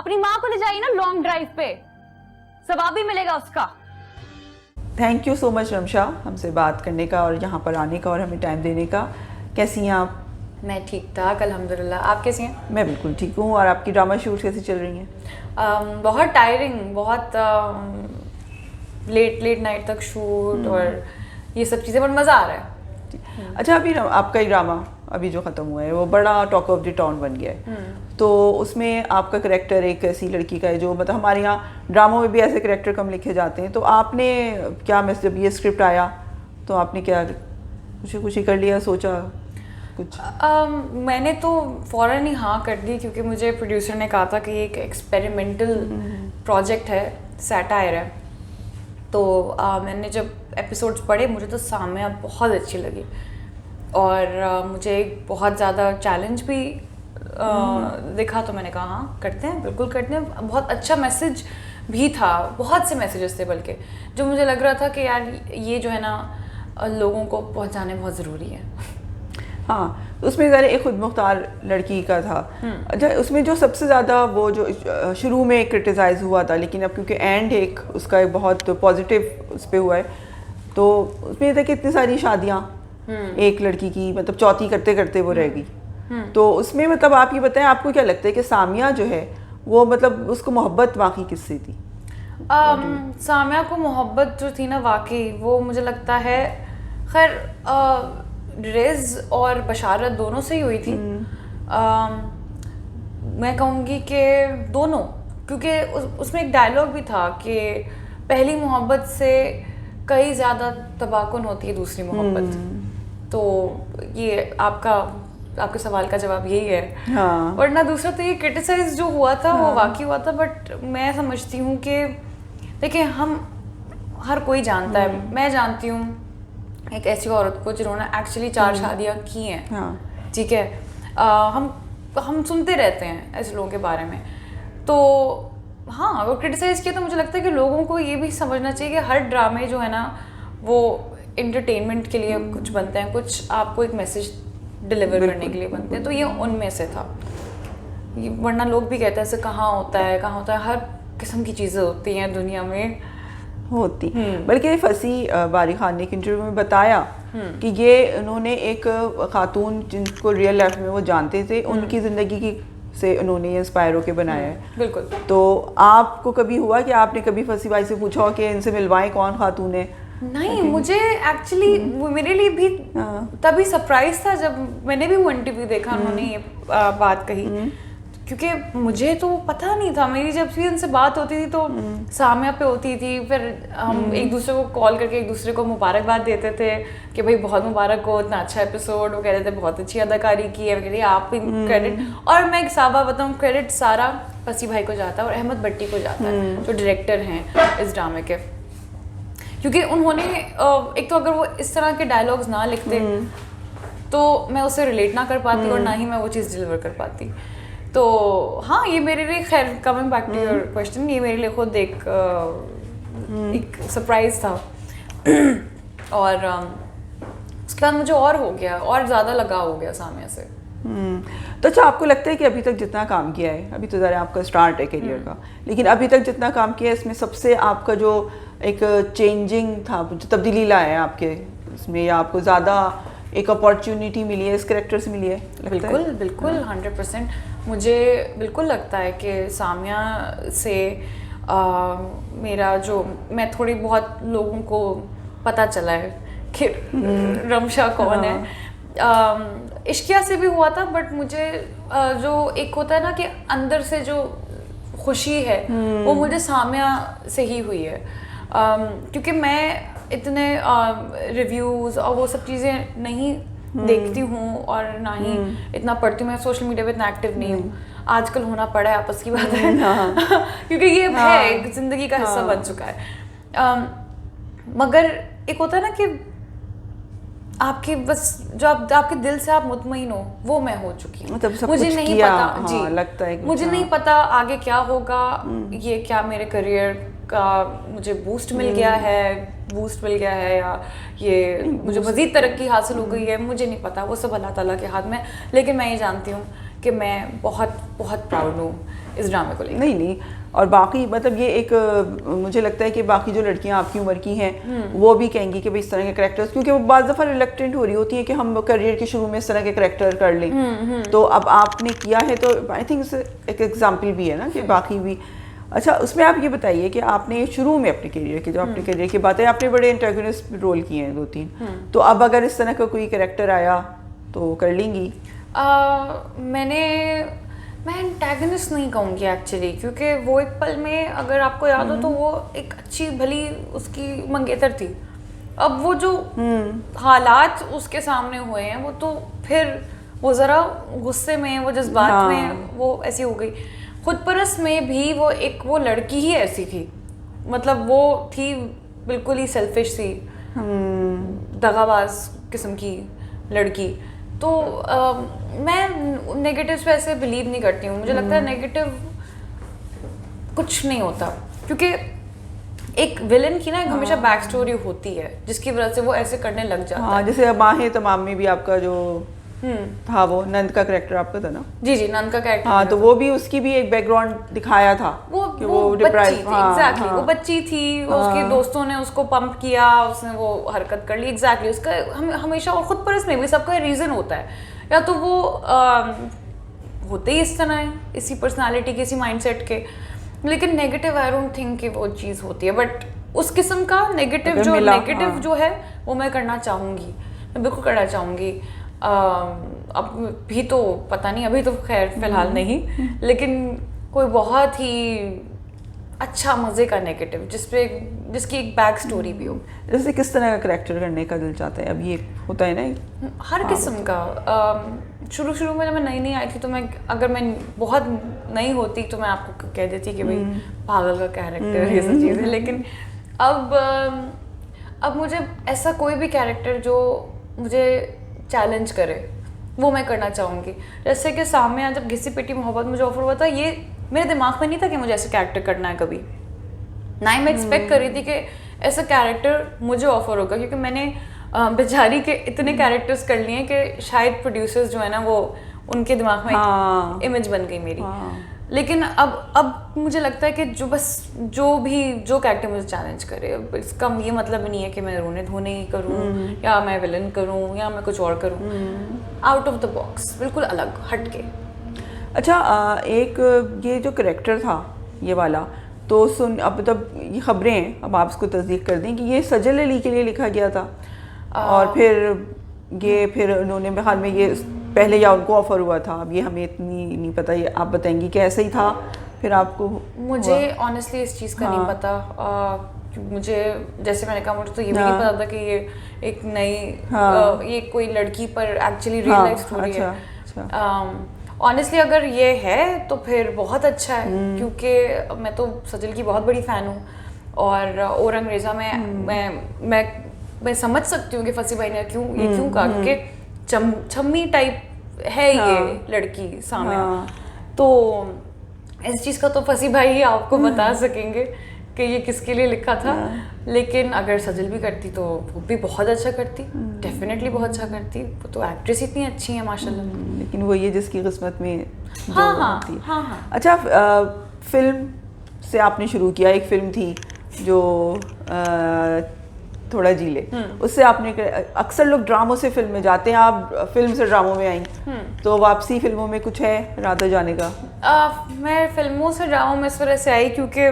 अपनी माँ को ले जाइए ना लॉन्ग ड्राइव पे, सवाब भी मिलेगा उसका। Thank you so much Ramsha, हमसे बात करने का और यहाँ पर आने का और हमें टाइम देने का। कैसी हैं आप? मैं ठीक ठाक अल्हम्दुलिल्लाह, आप कैसी हैं? मैं बिल्कुल ठीक हूँ। और आपकी ड्रामा शूट कैसी चल रही हैं? बहुत टायरिंग, बहुत लेट नाइट तक शूट और ये सब चीज़ें, पर मज़ा आ रहा है। अच्छा, अभी आपका ही ड्रामा अभी जो ख़त्म हुआ है वो बड़ा टॉक ऑफ द टाउन बन गया है, तो उसमें आपका करैक्टर एक ऐसी लड़की का है जो मतलब हमारे यहाँ ड्रामों में भी ऐसे करैक्टर कम लिखे जाते हैं, तो आपने क्या जब ये स्क्रिप्ट आया तो आपने क्या कुछ ही कर लिया, सोचा कुछ? मैंने तो फ़ौरन ही हाँ कर दी, क्योंकि मुझे प्रोड्यूसर ने कहा था कि ये एक एक्सपेरिमेंटल प्रोजेक्ट है, सैटायर है। तो मैंने जब एपिसोड्स पढ़े मुझे तो साम्या बहुत अच्छी लगी और मुझे एक बहुत ज़्यादा चैलेंज भी दिखा, तो मैंने कहा हाँ करते हैं, बिल्कुल करते हैं। बहुत अच्छा मैसेज भी था, बहुत से मैसेजेस थे बल्कि, जो मुझे लग रहा था कि यार ये जो है ना लोगों को पहुंचाने बहुत ज़रूरी है। हाँ, उसमें ज़रा एक खुद मुख्तार लड़की का था। अच्छा, उसमें जो सबसे ज़्यादा वो जो शुरू में क्रिटिसाइज़ हुआ था, लेकिन अब क्योंकि एंड एक उसका एक बहुत पॉजिटिव उस पर हुआ है, तो उसमें था कि इतनी सारी शादियाँ एक लड़की की मतलब चौथी करते करते वो रह गई। तो उसमें मतलब आप ये बताएं, आपको क्या लगता है कि सामिया जो है वो मतलब उसको मोहब्बत वाकई किससे थी? सामिया को मोहब्बत जो थी ना वाकई, वो मुझे लगता है खैर रिज और बशारत दोनों से ही हुई थी। मैं कहूँगी कि दोनों, क्योंकि उसमें एक डायलॉग भी था कि पहली मोहब्बत से कई ज़्यादा तबाकुन होती है दूसरी मोहब्बत। तो ये आपके सवाल का जवाब यही है। हाँ। वरना दूसरा तो ये क्रिटिसाइज जो हुआ था वो वाकई हुआ था, बट मैं समझती हूँ कि देखिए हम हर कोई जानता है, मैं जानती हूँ एक ऐसी औरत को जिन्होंने एक्चुअली 4 शादियाँ की हैं। हाँ। ठीक है, हम सुनते रहते हैं ऐसे लोगों के बारे में। तो हाँ, अगर क्रिटिसाइज़ किया तो मुझे लगता है कि लोगों को ये भी समझना चाहिए कि हर ड्रामे जो है ना वो एंटरटेनमेंट के लिए कुछ बनते हैं, कुछ आपको एक मैसेज डिलीवर करने के लिए बनते हैं, तो ये उनमें से था। वरना लोग भी कहते हैं ऐसे कहाँ होता है, हर किस्म की चीज़ें होती हैं दुनिया में होती। बल्कि फसी बारी खान ने एक इंटरव्यू में बताया कि ये उन्होंने एक खातून जिनको रियल लाइफ में वो जानते थे, उनकी ज़िंदगी की से उन्होंने ये इंस्पायर होकर बनाया है। बिल्कुल। तो आपको कभी हुआ कि आपने कभी फसी बाई से पूछा हो कि इनसे मिलवाएं कौन खातून है? नहीं, मुझे एक्चुअली वो मेरे लिए भी तभी सरप्राइज था जब मैंने भी वो इंटरव्यू देखा, उन्होंने ये बात कही, क्योंकि मुझे तो पता नहीं था। मेरी जब भी उनसे बात होती थी तो सामिया पे होती थी, फिर हम एक दूसरे को कॉल करके एक दूसरे को मुबारकबाद देते थे कि भाई बहुत मुबारक हो, इतना अच्छा एपिसोड। वो कहते थे बहुत अच्छी अदाकारी की है, कह रही आप भी क्रेडिट। और मैं एक साबा बताऊँ, क्रेडिट सारा फसी भाई को जाता है और अहमद भट्टी को जाता है जो डायरेक्टर हैं इस ड्रामे के, क्योंकि उन्होंने एक तो अगर वो इस तरह के डायलॉग्स ना लिखते तो मैं उससे रिलेट ना कर पाती और ना ही मैं वो चीज़ डिलीवर कर पाती। तो हाँ, ये मेरे लिए, खैर coming back to your question, ये मेरे लिए खुद एक सरप्राइज था। और उसके बाद मुझे और हो गया, और ज़्यादा लगाव हो गया सामिया से। तो अच्छा, आपको लगता है कि अभी तक जितना काम किया है, अभी तो ज़रा आपका स्टार्ट है करियर का, लेकिन अभी तक जितना काम किया है इसमें सबसे आपका जो एक चेंजिंग था, जो तब्दीली लाया है आपके इसमें, या आपको ज़्यादा एक अपॉर्चुनिटी मिली है इस कैरेक्टर से मिली है? बिल्कुल 100% मुझे बिल्कुल लगता है कि सामिया से मेरा जो, मैं थोड़ी बहुत लोगों को पता चला है कि रमशा कौन है। इश्किया से भी हुआ था, बट मुझे जो एक होता है ना कि अंदर से जो खुशी है वो मुझे सामिया से ही हुई है, क्योंकि मैं इतने रिव्यूज़ और वो सब चीज़ें नहीं देखती हूँ और ना ही इतना पढ़ती हूँ। मैं सोशल मीडिया पे इतना एक्टिव नहीं हूँ, आजकल होना पड़ा है, आपस की बात है क्योंकि ये है एक ज़िंदगी का हिस्सा बन चुका है। मगर एक होता है ना कि आपके बस जो आपके दिल से आप मुतमईन हो, वो मैं हो चुकी हूँ। मुझे नहीं पता जी, लगता है मुझे नहीं पता आगे क्या होगा, ये क्या मेरे करियर का मुझे बूस्ट मिल गया है या ये मुझे मज़ीद तरक्की हासिल हो गई है, मुझे नहीं पता, वो सब अल्लाह ताला के हाथ में। लेकिन मैं ये जानती हूँ कि मैं बहुत बहुत प्राउड हूँ इस ड्रामे को लेकर। नहीं, और बाकी मतलब ये एक मुझे लगता है कि बाकी जो लड़कियां आपकी उम्र की हैं वो भी कहेंगी कि भाई इस तरह के कैरेक्टर्स, क्योंकि वो बाज़ दफ़ा रिलक्टेंट हो रही होती हैं कि हम करियर के शुरू में इस तरह के कैरेक्टर कर लें। तो अब आपने किया है तो आई थिंक एक एग्जाम्पल भी है ना कि बाकी भी। अच्छा, उसमें आप ये बताइए कि आपने शुरू में अपने करियर की, जो अपने करियर की बात है, आपने बड़े एंटागोनिस्ट रोल किए हैं 2-3, तो अब अगर इस तरह का कोई कैरेक्टर आया तो कर लेंगी? मैं एंटागनिस्ट नहीं कहूँगी एक्चुअली, क्योंकि वो एक पल में, अगर आपको याद हो तो वो एक अच्छी भली उसकी मंगेतर थी। अब वो जो हालात उसके सामने हुए हैं, वो तो फिर वो ज़रा गुस्से में, वो जज्बात में वो ऐसी हो गई। खुद परस्त में भी वो लड़की ही ऐसी थी, मतलब वो थी बिल्कुल ही सेल्फिश सी, दगाबाज किस्म की लड़की। तो मैं नेगेटिव्स पे ऐसे बिलीव नहीं करती हूँ। मुझे लगता है नेगेटिव कुछ नहीं होता, क्योंकि एक विलन की ना हमेशा बैक स्टोरी होती है जिसकी वजह से वो ऐसे करने लग जाता है। जैसे माहे तमाम में भी आपका जो था वो नंद का कैरेक्टर आपका था ना? जी, नंद का कैरेक्टर। हाँ, तो वो भी उसकी भी एक बैकग्राउंड दिखाया था वो डिप्राइव थी। एग्जैक्टली, वो बच्ची थी, उसके दोस्तों ने उसको पंप किया, उसने वो हरकत कर ली। एग्जैक्टली, उसका हमेशा, और खुद परस्त में भी सबका रीजन होता है, या तो वो होते ही इस तरह है, इसी पर्सनालिटी के, इसी माइंडसेट के। लेकिन नेगेटिव आई डोंट थिंक कि वो चीज़ होती है, बट उस किस्म का नेगेटिव जो है वो मैं करना चाहूँगी, मैं बिल्कुल करना चाहूँगी। अब भी तो पता नहीं, अभी तो खैर फिलहाल नहीं, लेकिन कोई बहुत ही अच्छा मज़े का नेगेटिव जिसकी एक बैक स्टोरी भी हो। जैसे किस तरह का कैरेक्टर करने का दिल चाहता है? अब ये होता है ना हर किस्म का। शुरू में जब मैं नई आई थी, तो अगर मैं बहुत नई होती तो मैं आपको कह देती कि भाई पागल का कैरेक्टर, ये सब चीज़ें। लेकिन अब मुझे ऐसा कोई भी कैरेक्टर जो मुझे चैलेंज करे वो मैं करना चाहूँगी। जैसे कि सामने जब घिसी पिटी मोहब्बत मुझे ऑफर हुआ था, ये मेरे दिमाग में नहीं था कि मुझे ऐसा कैरेक्टर करना है कभी, ना ही मैं एक्सपेक्ट कर रही थी कि ऐसा कैरेक्टर मुझे ऑफर होगा, क्योंकि मैंने बेचारी के इतने कैरेक्टर्स कर लिए कि शायद प्रोड्यूसर्स जो है ना, वो उनके दिमाग में एक इमेज बन गई मेरी। लेकिन अब मुझे लगता है कि जो कैरेक्टर मुझे चैलेंज करे, इसका ये मतलब नहीं है कि मैं रोने धोने ही करूँ, या मैं विलन करूँ, या मैं कुछ और करूँ। आउट ऑफ द बॉक्स, बिल्कुल अलग, हट के। अच्छा, एक ये जो कैरेक्टर था ये वाला, तो अब तब ये खबरें हैं, अब आप इसको तस्दीक कर दें कि ये सजल अली के लिए लिखा गया था, और फिर उन्होंने बहाल में ये पहले या उनको ऑफर हुआ था, अब ये हमें इतनी नहीं पता, ये आप बताएंगी कि ऐसा ही था फिर आपको? मुझे ऑनेस्टली इस चीज़ का नहीं पता। मुझे, जैसे मैंने कहा, मुझे तो ये भी नहीं पता था कि ये एक नई ये कोई लड़की पर एक्चुअली रियल लाइफ स्टोरी है। ऑनेस्टली अगर ये है तो फिर बहुत अच्छा है, क्योंकि मैं तो सजल की बहुत बड़ी फ़ैन हूँ, और औरंगरेज़ा में मैं समझ सकती हूँ कि फसी भाई ने क्यों कहा, क्योंकि छम्मी टाइप है ये लड़की सामने। तो इस चीज़ का तो फसी भाई ही आपको बता सकेंगे कि ये किसके लिए लिखा था। लेकिन अगर सजल भी करती तो वो भी बहुत अच्छा करती, डेफिनेटली बहुत अच्छा करती। वो तो एक्ट्रेस इतनी अच्छी है माशाल्लाह। लेकिन वो ये जिसकी किस्मत में हाँ। अच्छा, फिल्म से आपने शुरू किया, एक फिल्म थी जो थोड़ा जी ले, उससे आपने, अक्सर लोग ड्रामों से फिल्म में जाते हैं, आप फिल्म से ड्रामों में आई, तो वापसी फिल्मों में कुछ है इरादा जाने का? मैं फिल्मों से ड्रामों में इस वजह से आई क्योंकि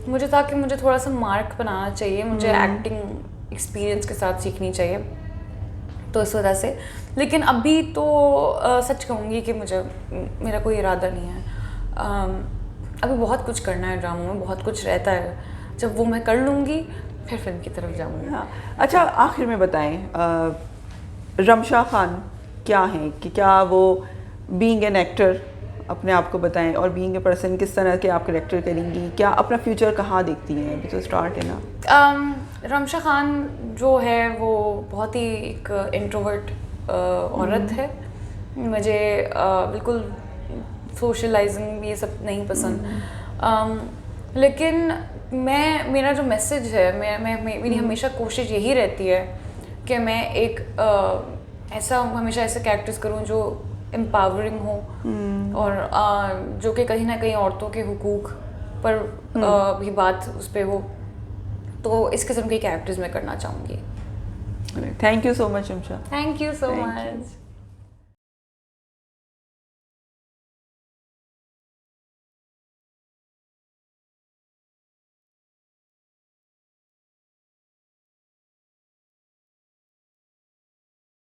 मुझे था कि मुझे थोड़ा सा मार्क बनाना चाहिए, मुझे एक्टिंग एक्सपीरियंस के साथ सीखनी चाहिए, तो इस वजह से। लेकिन अभी तो सच कहूँगी कि मेरा कोई इरादा नहीं है। अभी बहुत कुछ करना है ड्रामों में, बहुत कुछ रहता है, जब वो मैं कर लूँगी फिर फिल्म की तरफ जाऊँगी। हाँ। अच्छा, आखिर में बताएं, रमशा खान क्या हैं, कि क्या वो बीइंग एन एक्टर अपने आप को बताएं, और बीइंग ए पर्सन किस तरह के आप करेक्टर करेंगी, क्या अपना फ्यूचर कहाँ देखती हैं? अभी तो स्टार्ट है ना। रमशा खान जो है वो बहुत ही एक इंट्रोवर्ट औरत है। मुझे बिल्कुल सोशलाइजिंग ये सब नहीं पसंद, लेकिन मेरा जो मैसेज है, मेरी हमेशा कोशिश यही रहती है कि मैं एक हमेशा ऐसे कैरेक्टर्स करूं जो एम्पावरिंग हो और जो कि कहीं ना कहीं औरतों के हुकूक पर भी बात उस पर हो, तो इस किस्म के कैरेक्टर्स मैं करना चाहूँगी। Thank you so much Shamsha. Thank you so Thank you. Much.